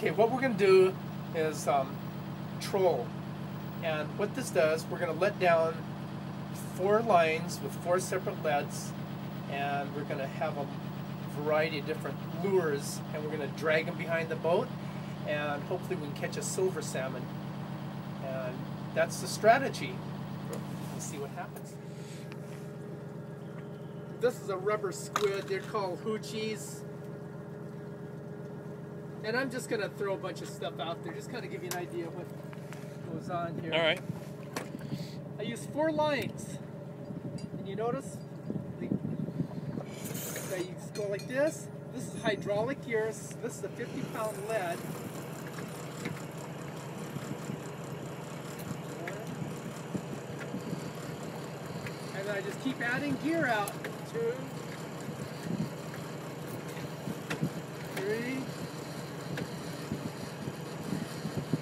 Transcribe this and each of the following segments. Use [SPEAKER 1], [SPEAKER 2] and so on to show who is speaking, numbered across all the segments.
[SPEAKER 1] Okay, what we're going to do is troll. And what this does, we're going to let down 4 lines with 4 separate leads, and we're going to have a variety of different lures, and we're going to drag them behind the boat, and hopefully we can catch a silver salmon. And that's the strategy. We'll see what happens. This is a rubber squid. They're called hoochies. And I'm just going to throw a bunch of stuff out there, just kind of give you an idea of what goes on here.
[SPEAKER 2] All right.
[SPEAKER 1] I use 4 lines. And you notice that you just go like this. This is hydraulic gears. This is a 50-pound lead. And then I just keep adding gear out. 2, 3.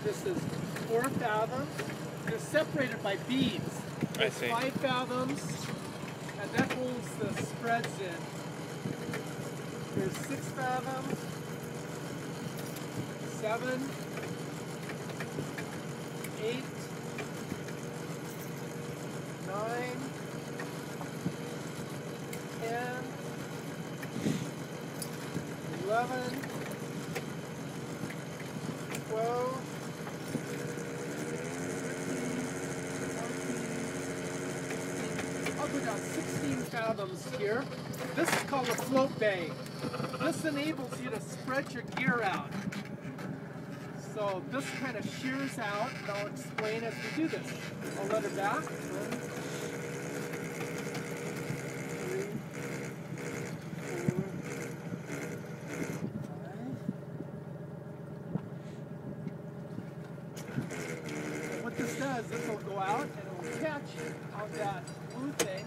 [SPEAKER 1] This is 4 fathoms. They're separated by beads.
[SPEAKER 2] I see.
[SPEAKER 1] 5 fathoms, and that holds the spreads in. There's 6 fathoms, 7, 8, 9, 10, 11, 12, 16 fathoms here. This is called a float bag. This enables you to spread your gear out. So this kind of shears out, and I'll explain as we do this. I'll let her back. 1, 3, 4, 5. What this does, this will go out and it will catch on that blue thing.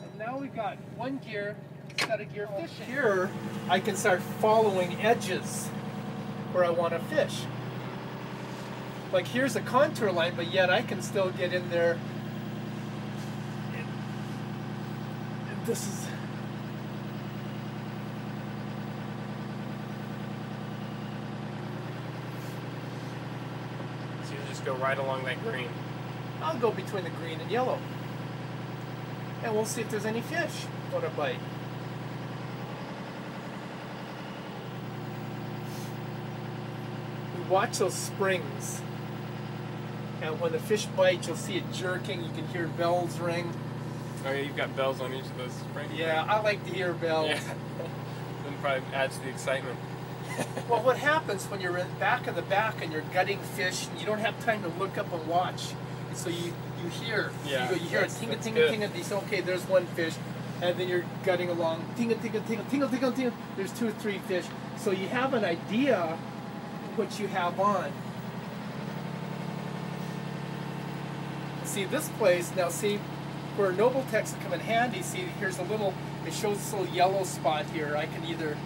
[SPEAKER 1] And now we've got 1 gear set of gear fishing. Here I can start following edges where I want to fish. Like here's a contour line, but yet I can still get in there. And this is
[SPEAKER 2] So you just go right along that green.
[SPEAKER 1] I'll go between the green and yellow. And we'll see if there's any fish on a bite. We watch those springs. And when the fish bites, you'll see it jerking. You can hear bells ring.
[SPEAKER 2] Oh yeah, you've got bells on each of those springs.
[SPEAKER 1] Yeah, I like to hear bells.
[SPEAKER 2] Yeah. Then probably adds to the excitement.
[SPEAKER 1] Well, what happens when you're back in the back and you're gutting fish and you don't have time to look up and watch? So you hear,
[SPEAKER 2] yeah,
[SPEAKER 1] you hear a tinga tinga tinga. You say, okay, there's 1 fish, and then you're gutting along, tinga tinga tinga tinga tinga tinga. There's 2 or 3 fish. So you have an idea what you have on. See this place now. See where Noble Techs come in handy. See, here's a little. It shows this little yellow spot here. I can either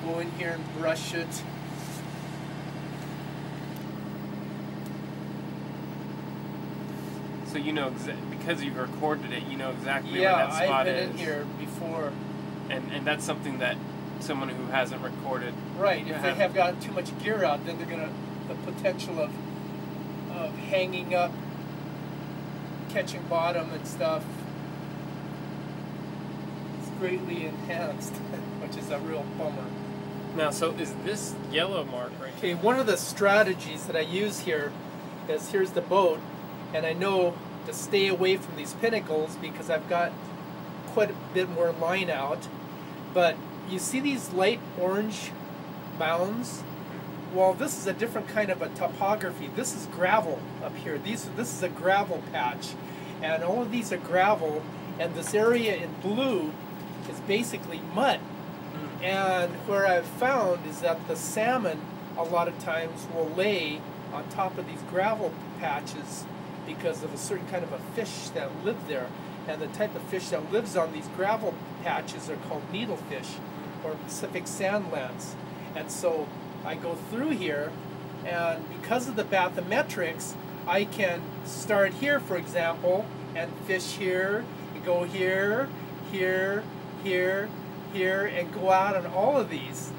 [SPEAKER 1] go in here and brush it.
[SPEAKER 2] So you know because you've recorded it, you know exactly where
[SPEAKER 1] Yeah,
[SPEAKER 2] that spot
[SPEAKER 1] I've
[SPEAKER 2] is.
[SPEAKER 1] been in here before.
[SPEAKER 2] And that's something that someone who hasn't recorded.
[SPEAKER 1] Right. If they have got too much gear out, then they're gonna the potential of hanging up, catching bottom and stuff is greatly enhanced, which is a real bummer.
[SPEAKER 2] Now, so is this yellow mark right here?
[SPEAKER 1] Okay, one of the strategies that I use here is here's the boat, and I know to stay away from these pinnacles because I've got quite a bit more line out. But you see these light orange mounds? Well, this is a different kind of a topography. This is gravel up here. This is a gravel patch, and all of these are gravel, and this area in blue is basically mud. And where I've found is that the salmon a lot of times will lay on top of these gravel patches because of a certain kind of a fish that live there. And the type of fish that lives on these gravel patches are called needlefish or Pacific sandlands. And so I go through here, and because of the bathymetrics, I can start here, for example, and fish here, and go here, here, here, here, and go out on all of these.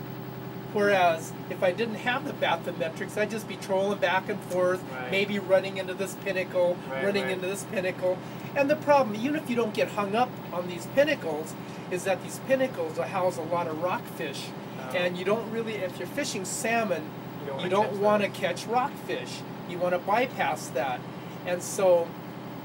[SPEAKER 1] Whereas if I didn't have the bathymetrics, I'd just be trolling back and forth,
[SPEAKER 2] Right.
[SPEAKER 1] maybe running into this pinnacle,
[SPEAKER 2] Right,
[SPEAKER 1] running
[SPEAKER 2] right.
[SPEAKER 1] into this pinnacle. And the problem, even if you don't get hung up on these pinnacles, is that these pinnacles house a lot of rockfish.
[SPEAKER 2] Oh.
[SPEAKER 1] And you don't really, if you're fishing salmon,
[SPEAKER 2] You
[SPEAKER 1] you
[SPEAKER 2] don't
[SPEAKER 1] don't
[SPEAKER 2] wanna
[SPEAKER 1] want to catch rockfish. You want to bypass that. And so,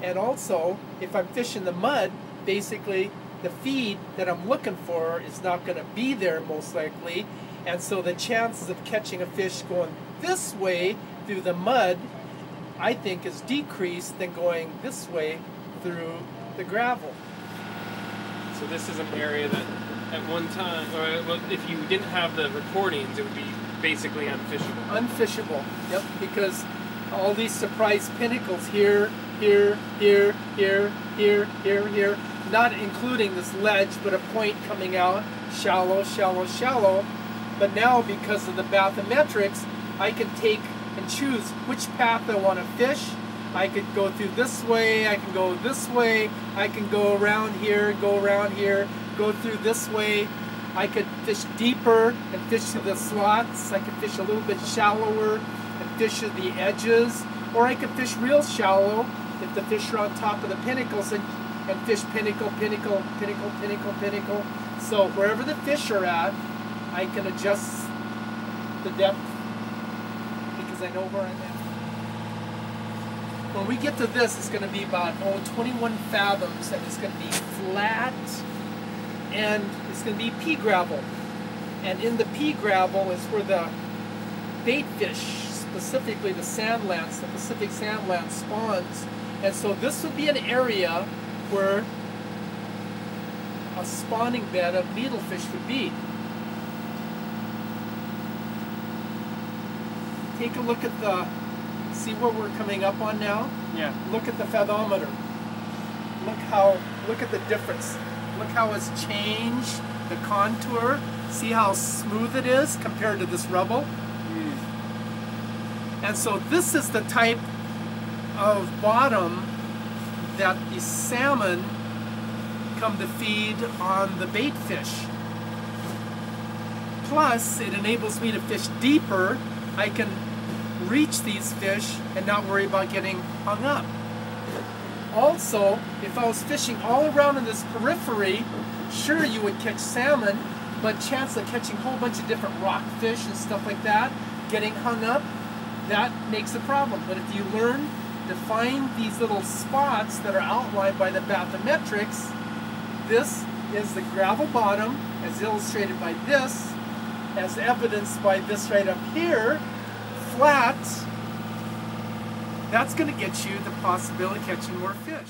[SPEAKER 1] and also, if I'm fishing the mud, basically the feed that I'm looking for is not going to be there most likely. And so the chances of catching a fish going this way through the mud, I think, is decreased than going this way through the gravel.
[SPEAKER 2] So this is an area that at one time, or well, if you didn't have the recordings, it would be basically unfishable.
[SPEAKER 1] Unfishable, yep, because all these surprise pinnacles here, here, here, here, here, here, here, not including this ledge, but a point coming out, shallow, shallow, shallow. But now, because of the bathymetrics, I can take and choose which path I want to fish. I could go through this way, I can go this way, I can go around here, go around here, go through this way. I could fish deeper and fish through the slots. I could fish a little bit shallower and fish at the edges. Or I could fish real shallow if the fish are on top of the pinnacles and fish pinnacle, pinnacle, pinnacle, pinnacle, pinnacle. So wherever the fish are at, I can adjust the depth because I know where I'm at. When we get to this, it's going to be about 21 fathoms, and it's going to be flat, and it's going to be pea gravel. And in the pea gravel is where the bait fish, specifically the sandlance, the Pacific sandlance, spawns. And so this would be an area where a spawning bed of needlefish would be. Take a look at the, see where we're coming up on now?
[SPEAKER 2] Yeah.
[SPEAKER 1] Look at the fathometer. Look at the difference. Look how it's changed the contour. See how smooth it is compared to this rubble? And so this is the type of bottom that the salmon come to feed on the bait fish. Plus, it enables me to fish deeper. I can reach these fish and not worry about getting hung up. Also, if I was fishing all around in this periphery, sure you would catch salmon, but chance of catching a whole bunch of different rockfish and stuff like that, getting hung up, that makes a problem. But if you learn to find these little spots that are outlined by the bathymetrics, this is the gravel bottom, as illustrated by this, as evidenced by this right up here, flat. That's going to get you the possibility of catching more fish.